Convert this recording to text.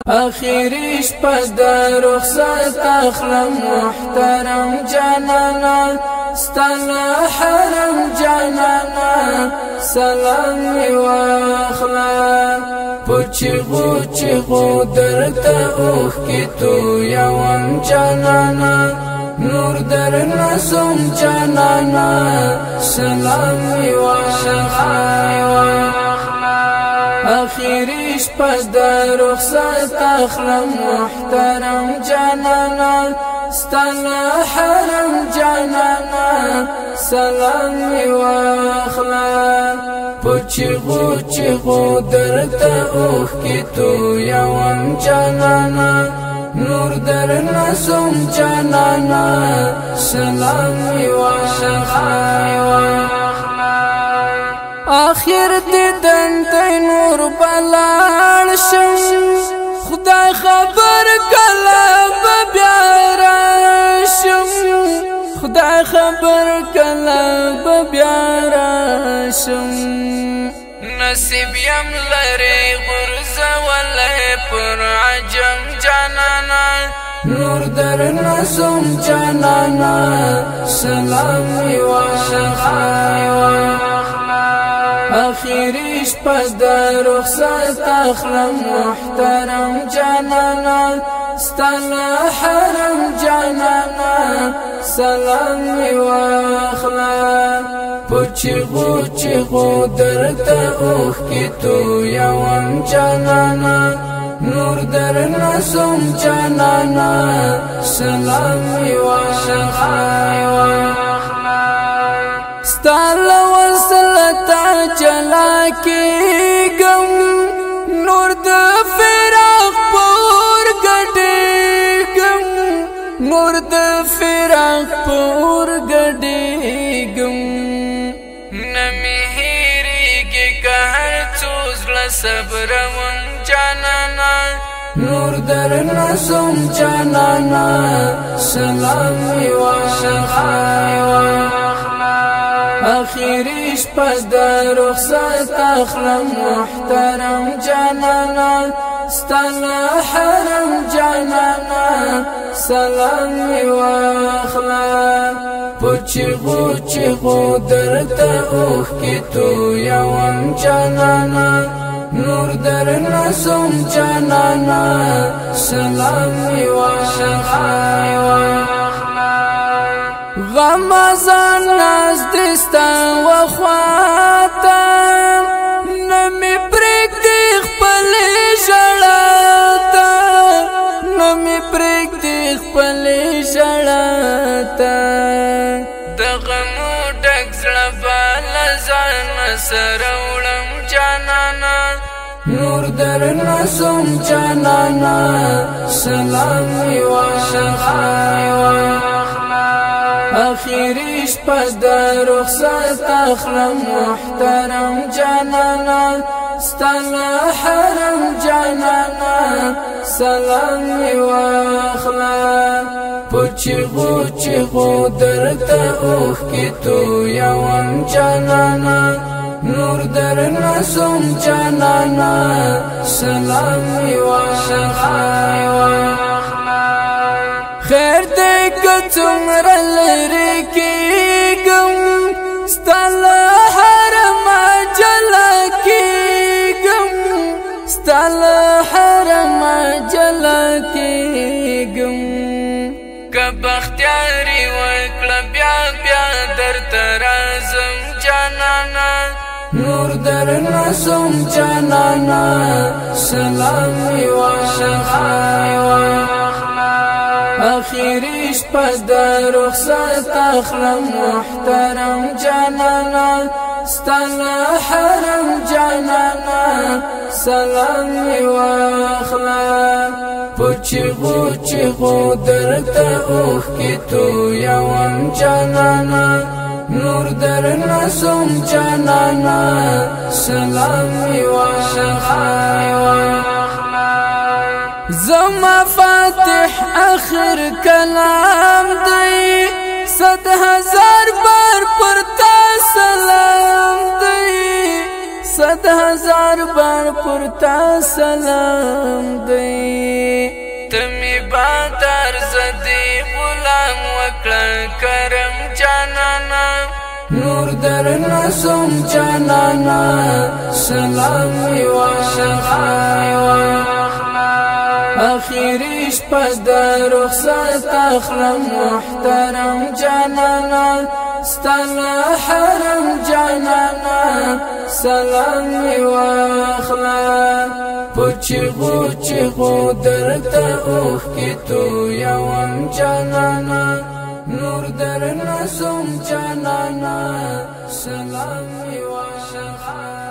آخری شپه د رخصت اخلم محترم جانانا ستاله حرم جانانا سلام می واخلا پچغو چغو درته اوخ کی تو یوم جانانا نور در نسوم جانانا سلام می واخلا آخری شپه د رخصت اخلم محترم جانانا ستاله حرم جانانا سلام می واخلا پچغو چغو درته اوخ کی تو یوم جانانا نور در نسوم جانانا سلام می واخلا آخر دیدن تی نور بلال شم خدا خبر کلا بیا راشم خدا خبر کلا بیا راشم نصیب یم لری غرز ولی پر عجم جانانا نور در نسوم جانانا سلام می واخلا آخری شپه د رخصت اخلم محترم جانانا ستاله حرم جانانا سلام می واخلا پچغو چغو درته اوخ کی تو یوم جانانا نور در نسوم جانانا سلام می واخلا ستاله وصلتا چلا کیگم نور د فراق پور گډیگم نور د فراق پور گډیگم نمی هیریږي که هر څو زړه صبروم جانانا نور در نسوم جانانا سلام می واخلا آخری شپه د رخصت اخلم محترم جانانا ستاله حرم جانانا سلام می واخلا پچغو چغو درته اوخ کی تو یوم جانانا نور در نسوم جانانا سلام می واخلا غمازان ناز دستا وخواتا نمی پریک دی خپل جړاتا نمی پریک دی خپل جړاتا د غمو ډک زړه بال ځان سره وړم جانانا نور در نسوم جانانا سلام می واخلا آخری شپه د رخصت اخلم محترم جانانا ستاله حرم جانانا سلام می واخلا پچغو چغو درته اوخ کی تو یوم جانانا نور در نسوم جانانا سلام می واخلا خیر دې کڅومره لري کېږم ستاله حرم جلا کېږم ستاله حرم جلا کېږم که بختیاري وکړه بیا بیا درته راځم جانانا نور در نسوم جانانا سلام می واخلا آخری شپه د رخصت اخلم محترم جانانا ستاله حرم جانانا سلام می واخلا پچغو چغو درته اوخ کی تو یوم جانانا نور در نسوم جانانا سلام می واخلا زما فاتح آخر کلام دی 100,000 بار پر تا سلام دی 100,000 بار پر تا سلام دی تمی بادر زدی غلام وکړه کرم جانانا نور در نظم جانانا سلام واخلا آخری شپه د رخصت اخلم محترم جانانا ستاله حرم جانانا سلام واخلا پچغو درته اوخ کی تو یوم جانانا نور در نظم جانانا سلام واخلا